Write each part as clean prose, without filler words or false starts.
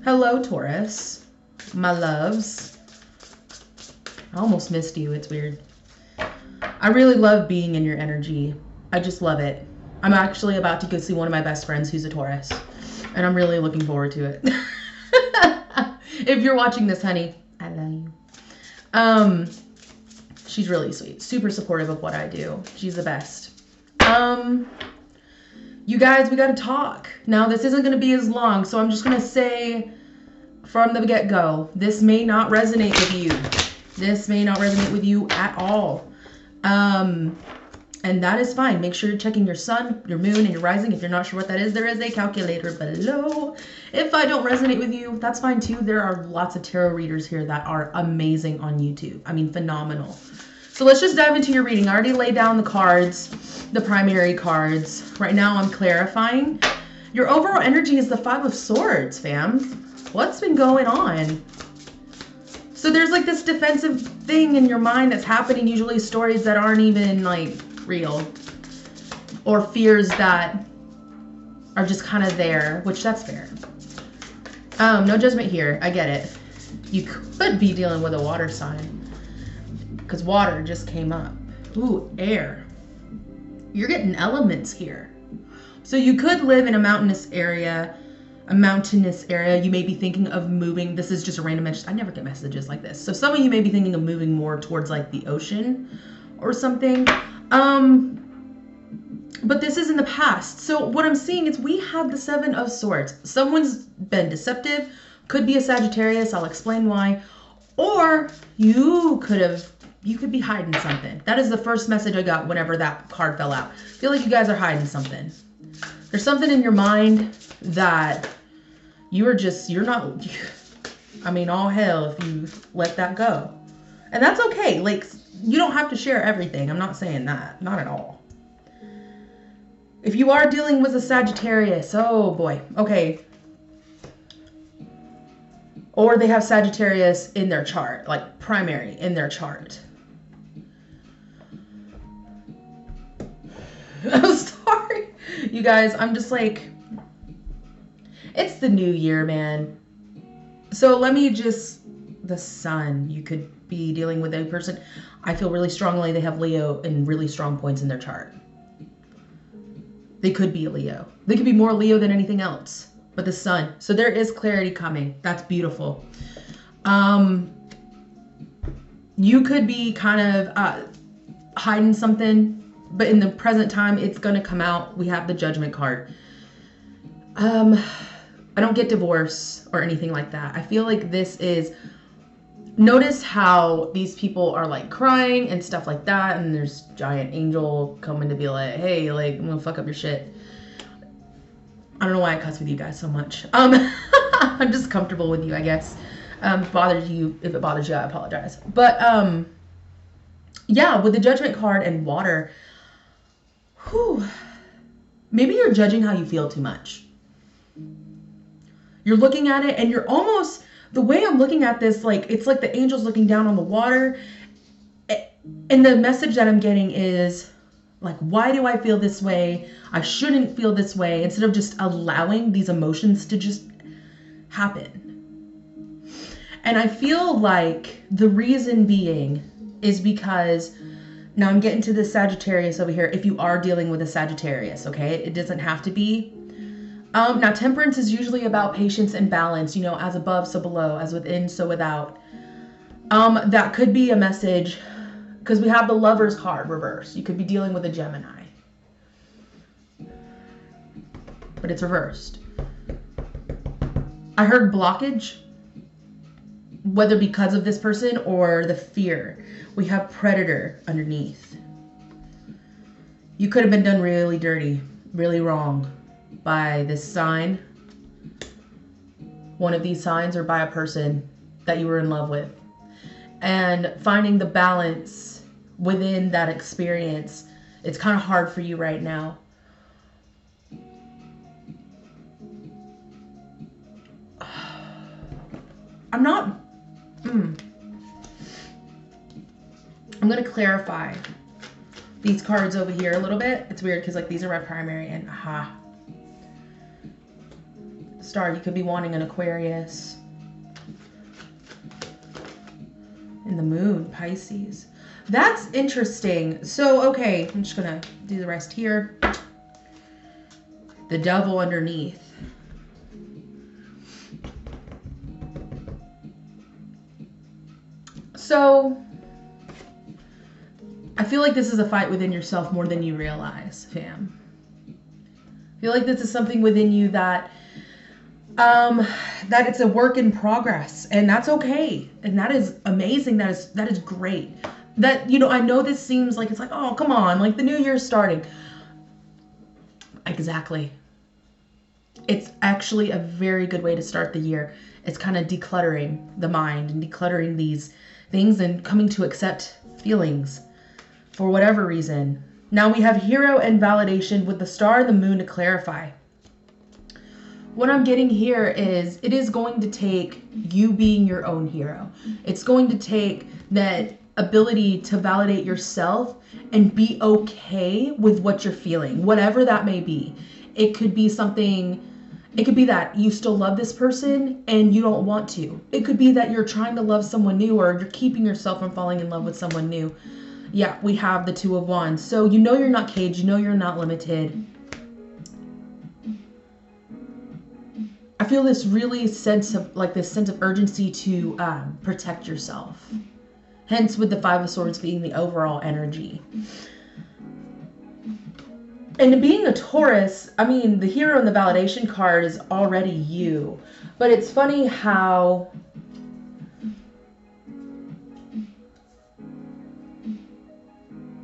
Hello, Taurus. My loves. I almost missed you. It's weird. I really love being in your energy. I just love it. I'm actually about to go see one of my best friends who's a Taurus. And I'm really looking forward to it. If you're watching this, honey, I love you. She's really sweet. Super supportive of what I do. She's the best. You guys, we got to talk. Now, this isn't going to be as long, so I'm just going to say from the get-go, this may not resonate with you. This may not resonate with you at all. And that is fine. Make sure you're checking your sun, your moon, and your rising. If you're not sure what that is, there is a calculator below. If I don't resonate with you, that's fine too. There are lots of tarot readers here that are amazing on YouTube. I mean, phenomenal. So let's just dive into your reading. I already laid down the cards, the primary cards. Right now I'm clarifying. Your overall energy is the 5 of Swords, fam. What's been going on? So there's like this defensive thing in your mind that's happening, usually stories that aren't even like real, or fears that are just kind of there, which that's fair. No judgment here. I get it. You could be dealing with a water sign because water just came up. Ooh, air. You're getting elements here. So you could live in a mountainous area. You may be thinking of moving. This is just a random message. I never get messages like this. So some of you may be thinking of moving more towards like the ocean or something. But this is in the past. So what I'm seeing is we have the 7 of Swords. Someone's been deceptive. Could be a Sagittarius. I'll explain why. Or you could be hiding something. That is the first message I got whenever that card fell out. I feel like you guys are hiding something. There's something in your mind that you're not, I mean, all hell if you let that go. And that's okay. Like, you don't have to share everything. I'm not saying that. Not at all. If you are dealing with a Sagittarius, oh boy. Okay. Or they have Sagittarius in their chart, like primary in their chart. I'm sorry. You guys, I'm just like, it's the new year, man. So let me just, the sun, you could be dealing with a person. I feel really strongly they have Leo in really strong points in their chart. They could be a Leo. They could be more Leo than anything else, but the sun. So there is clarity coming. That's beautiful. You could be kind of hiding something, but in the present time, it's going to come out. We have the Judgment card. I don't get divorce or anything like that. I feel like this is, notice how these people are like crying and stuff like that. And there's giant angel coming to be like, hey, like, I'm gonna fuck up your shit. I don't know why I cuss with you guys so much. I'm just comfortable with you, I guess. If it bothers you, I apologize. But yeah, with the Judgment card and water, whew, maybe you're judging how you feel too much. You're looking at it and you're almost, the way I'm looking at this, like, it's like the angel's looking down on the water. And the message that I'm getting is, like, why do I feel this way? I shouldn't feel this way. Instead of just allowing these emotions to just happen. And I feel like the reason being is because, now I'm getting to the Sagittarius over here. If you are dealing with a Sagittarius, okay? It doesn't have to be. Now, temperance is usually about patience and balance, you know, as above, so below, as within, so without. That could be a message, because we have the Lover's card reversed. You could be dealing with a Gemini. But it's reversed. I heard blockage, whether because of this person or the fear. We have Predator underneath. You could have been done really dirty, really wrong by this sign, one of these signs, or by a person that you were in love with. And finding the balance within that experience, it's kind of hard for you right now. I'm going to clarify these cards over here a little bit. It's weird because like these are my primary and Star, you could be wanting an Aquarius. And the Moon, Pisces. That's interesting. So, okay, I'm just gonna do the rest here. The Devil underneath. So, I feel like this is a fight within yourself more than you realize, fam. I feel like this is something within you that that it's a work in progress, and that's okay. And that is amazing. That is great. That, you know, I know this seems like it's like, oh, come on, like the new year's starting. Exactly. It's actually a very good way to start the year. It's kind of decluttering the mind and decluttering these things and coming to accept feelings for whatever reason. Now we have hero and validation with the Star and the Moon to clarify. What I'm getting here is it is going to take you being your own hero. It's going to take that ability to validate yourself and be okay with what you're feeling, whatever that may be. It could be something, it could be that you still love this person and you don't want to. It could be that you're trying to love someone new, or you're keeping yourself from falling in love with someone new. Yeah, we have the Two of Wands. So you know you're not caged, you know you're not limited. I feel this really sense of, like this sense of urgency to protect yourself. Hence with the Five of Swords being the overall energy. And being a Taurus, I mean, the hero and the validation card is already you. But it's funny how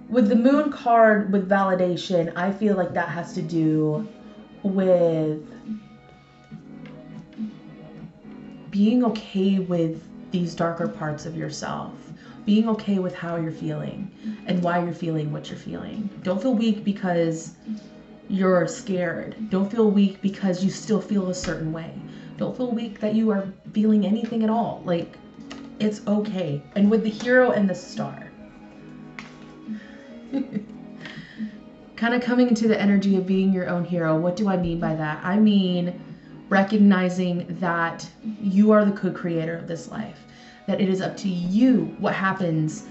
with the Moon card with validation, I feel like that has to do with being okay with these darker parts of yourself. Being okay with how you're feeling and why you're feeling what you're feeling. Don't feel weak because you're scared. Don't feel weak because you still feel a certain way. Don't feel weak that you are feeling anything at all. Like, it's okay. And with the hero and the Star, kind of coming into the energy of being your own hero. What do I mean by that? I mean recognizing that you are the co-creator of this life. That it is up to you what happens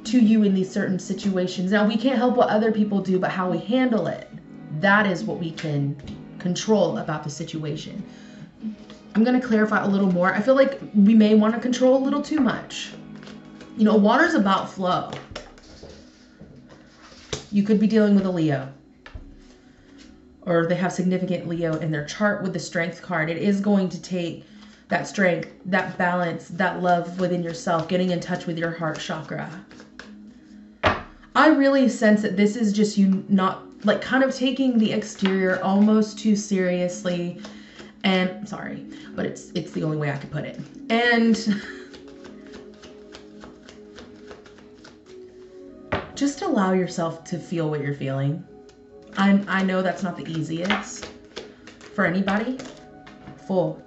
to you in these certain situations. Now, we can't help what other people do, but how we handle it, that is what we can control about the situation. I'm going to clarify a little more. I feel like we may want to control a little too much. You know, water's about flow. You could be dealing with a Leo, or they have significant Leo in their chart with the Strength card. It is going to take that strength, that balance, that love within yourself, getting in touch with your heart chakra. I really sense that this is just you not, like, kind of taking the exterior almost too seriously. And sorry, but it's the only way I could put it. And just allow yourself to feel what you're feeling. I know that's not the easiest for anybody.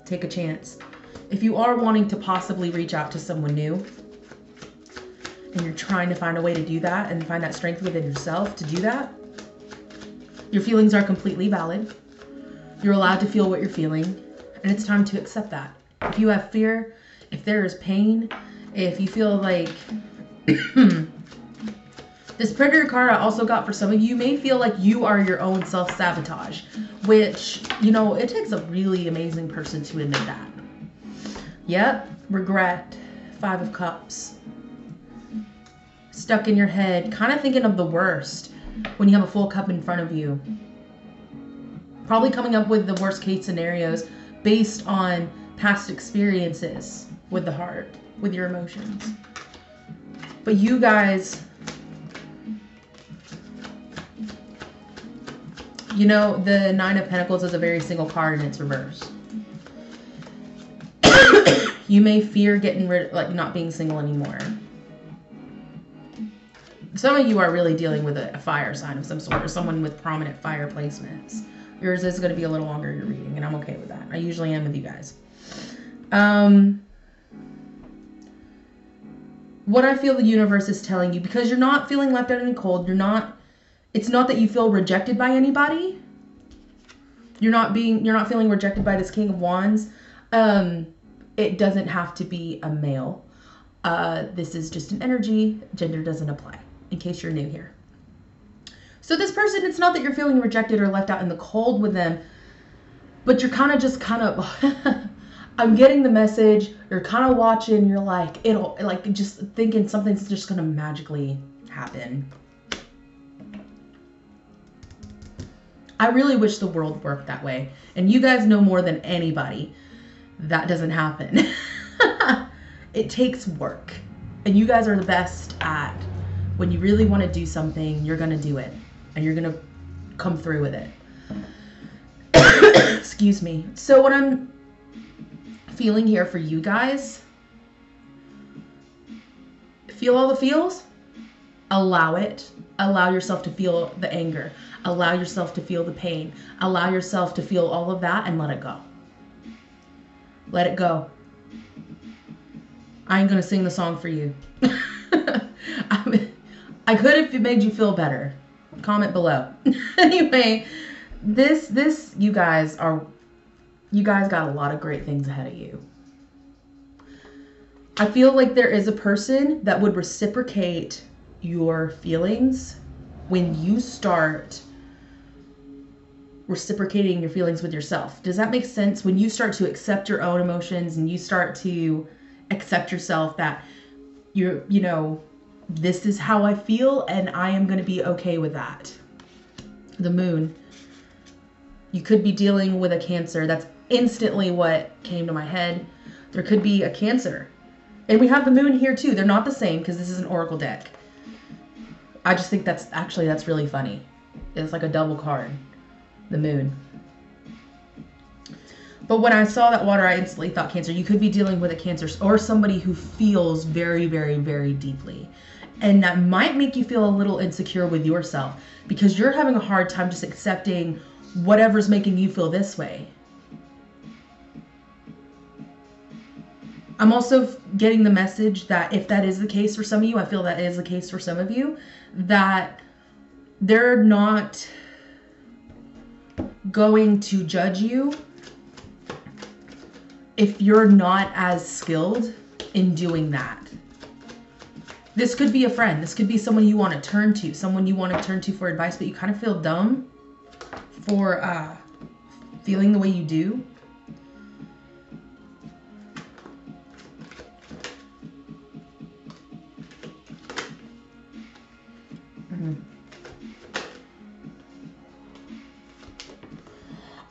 Take a chance. If you are wanting to possibly reach out to someone new and you're trying to find a way to do that and find that strength within yourself to do that, your feelings are completely valid. You're allowed to feel what you're feeling, and it's time to accept that. If you have fear, if there is pain, if you feel like this Predator card I also got for some of you may feel like you are your own self-sabotage, which, you know, it takes a really amazing person to admit that. Yep, regret, Five of Cups. Stuck in your head, kind of thinking of the worst when you have a full cup in front of you. Probably coming up with the worst case scenarios based on past experiences with the heart, with your emotions. But you guys, you know, the Nine of Pentacles is a very single card and it's reversed. You may fear getting rid, like not being single anymore. Some of you are really dealing with a fire sign of some sort, or someone with prominent fire placements. Yours is going to be a little longer, your reading, and I'm okay with that. I usually am with you guys. What I feel the universe is telling you, because you're not feeling left out in the cold, it's not that you feel rejected by anybody. You're not feeling rejected by this King of Wands. It doesn't have to be a male. This is just an energy. Gender doesn't apply, in case you're new here. So this person, it's not that you're feeling rejected or left out in the cold with them, but you're kind of I'm getting the message. You're kind of watching. You're like, just thinking something's just going to magically happen. I really wish the world worked that way. And you guys know more than anybody that doesn't happen. It takes work. And you guys are the best at when you really want to do something, you're going to do it. And you're going to come through with it. Excuse me. So what I'm feeling here for you guys, feel all the feels, allow it. Allow yourself to feel the anger. Allow yourself to feel the pain. Allow yourself to feel all of that and let it go. Let it go. I ain't gonna sing the song for you. I could if it made you feel better. Comment below. Anyway, you guys got a lot of great things ahead of you. I feel like there is a person that would reciprocate your feelings when you start reciprocating your feelings with yourself. Does that make sense? When you start to accept your own emotions and you start to accept yourself that this is how I feel and I am going to be okay with that. The moon. You could be dealing with a Cancer. That's instantly what came to my head. There could be a Cancer. And we have the moon here too. They're not the same because this is an oracle deck. I just think that's really funny. It's like a double card. The moon. But when I saw that water, I instantly thought Cancer. You could be dealing with a Cancer or somebody who feels very, very, very deeply. And that might make you feel a little insecure with yourself because you're having a hard time just accepting whatever's making you feel this way. I'm also getting the message that if that is the case for some of you, I feel that is the case for some of you, that they're not going to judge you if you're not as skilled in doing that. This could be a friend. This could be someone you want to turn to, for advice, but you kind of feel dumb for feeling the way you do.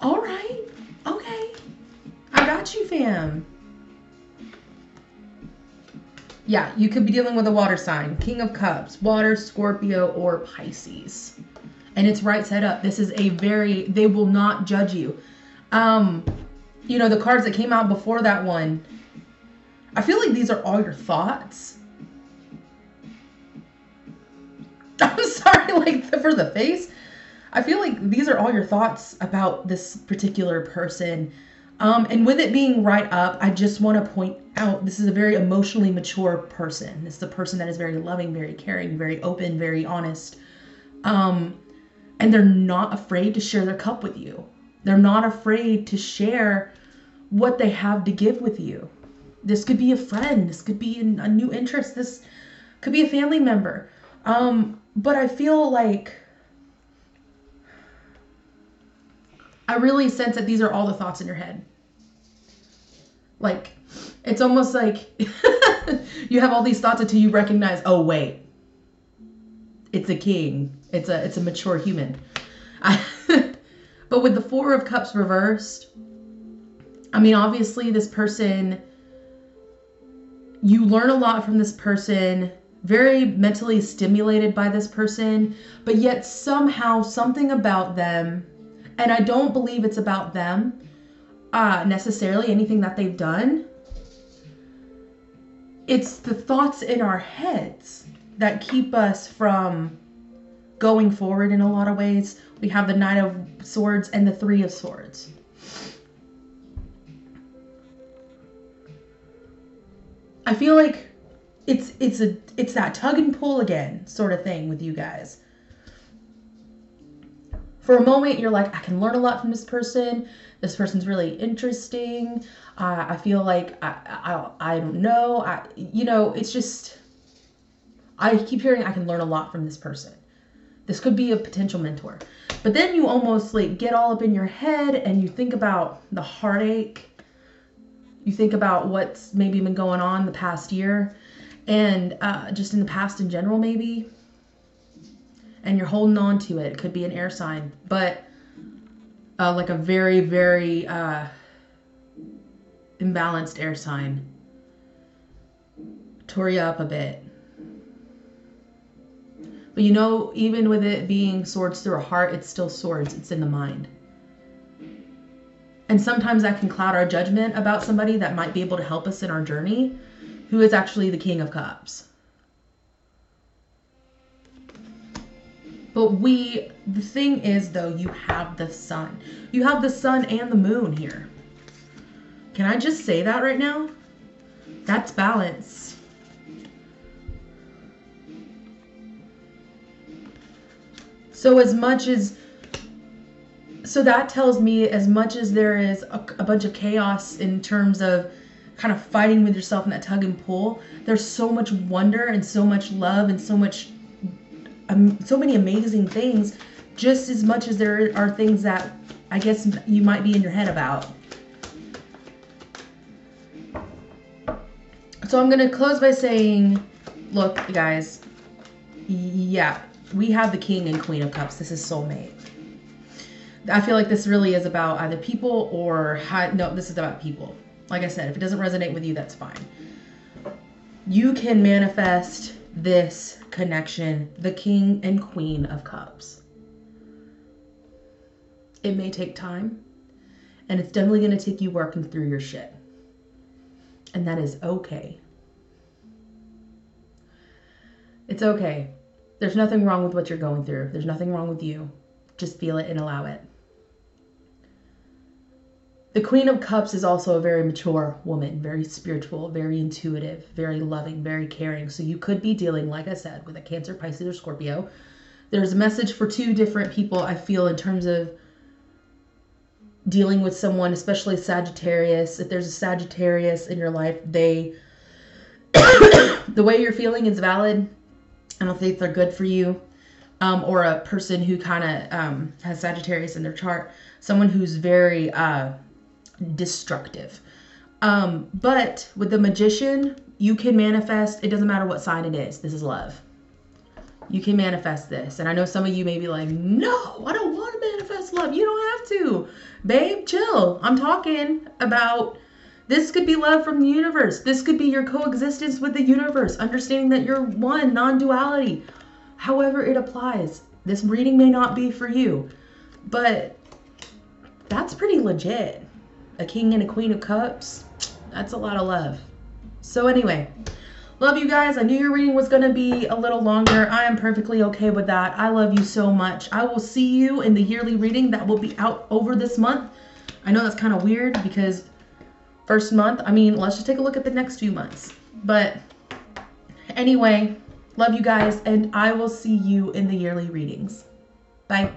All right. Okay. I got you, fam. Yeah, you could be dealing with a water sign. King of Cups, water, Scorpio, or Pisces. And it's right side up. This is they will not judge you. The cards that came out before that one, I feel like these are all your thoughts. I'm sorry, for the face. I feel like these are all your thoughts about this particular person. And with it being right up, I just want to point out this is a very emotionally mature person. This is a person that is very loving, very caring, very open, very honest. And they're not afraid to share their cup with you. They're not afraid to share what they have to give with you. This could be a friend. This could be a new interest. This could be a family member. But I feel like I really sense that these are all the thoughts in your head. Like, it's almost like you have all these thoughts until you recognize, oh, wait, it's a king. It's a mature human. But with the Four of Cups reversed, I mean, obviously this person, you learn a lot from this person, very mentally stimulated by this person, but yet somehow something about them, and I don't believe it's about them necessarily, anything that they've done. It's the thoughts in our heads that keep us from going forward in a lot of ways. We have the Knight of Swords and the Three of Swords. I feel like it's that tug and pull again sort of thing with you guys. For a moment, you're like, I can learn a lot from this person. This person's really interesting. I feel like I don't know. It's just, I keep hearing I can learn a lot from this person. This could be a potential mentor. But then you almost like get all up in your head and you think about the heartache. You think about what's maybe been going on the past year and just in the past in general maybe. And you're holding on to it. It could be an air sign, but like a very, very imbalanced air sign. Tore you up a bit. But even with it being swords through a heart, it's still swords. It's in the mind. And sometimes that can cloud our judgment about somebody that might be able to help us in our journey, who is actually the King of Cups. But the thing is, though, you have the sun. You have the sun and the moon here. Can I just say that right now? That's balance. So that tells me as much as there is a bunch of chaos in terms of kind of fighting with yourself in that tug and pull, there's so much wonder and so much love and so many amazing things, just as much as there are things that I guess you might be in your head about. So I'm going to close by saying, look, guys, yeah, we have the King and Queen of Cups. This is Soulmate. I feel like this really is about either people or no, this is about people. Like I said, if it doesn't resonate with you, that's fine. You can manifest this connection, the King and Queen of Cups. It may take time, and it's definitely going to take you working through your shit. And that is okay. It's okay. There's nothing wrong with what you're going through. There's nothing wrong with you. Just feel it and allow it. The Queen of Cups is also a very mature woman, very spiritual, very intuitive, very loving, very caring. So you could be dealing, like I said, with a Cancer, Pisces, or Scorpio. There's a message for two different people, I feel, in terms of dealing with someone, especially Sagittarius. If there's a Sagittarius in your life, the way you're feeling is valid. I don't think they're good for you. Or a person who kind of has Sagittarius in their chart. Someone who's very destructive. But with the Magician, you can manifest. It doesn't matter what sign it is. This is love. You can manifest this. And I know some of you may be like, no, I don't want to manifest love. You don't have to. Babe, chill. I'm talking about this could be love from the universe. This could be your coexistence with the universe. Understanding that you're one, non-duality. However it applies. This reading may not be for you, but that's pretty legit. A King and a Queen of Cups, that's a lot of love. So anyway, love you guys. I knew your reading was going to be a little longer. I am perfectly okay with that. I love you so much. I will see you in the yearly reading that will be out over this month. I know that's kind of weird because first month, I mean, let's just take a look at the next few months. But anyway, love you guys, and I will see you in the yearly readings. Bye.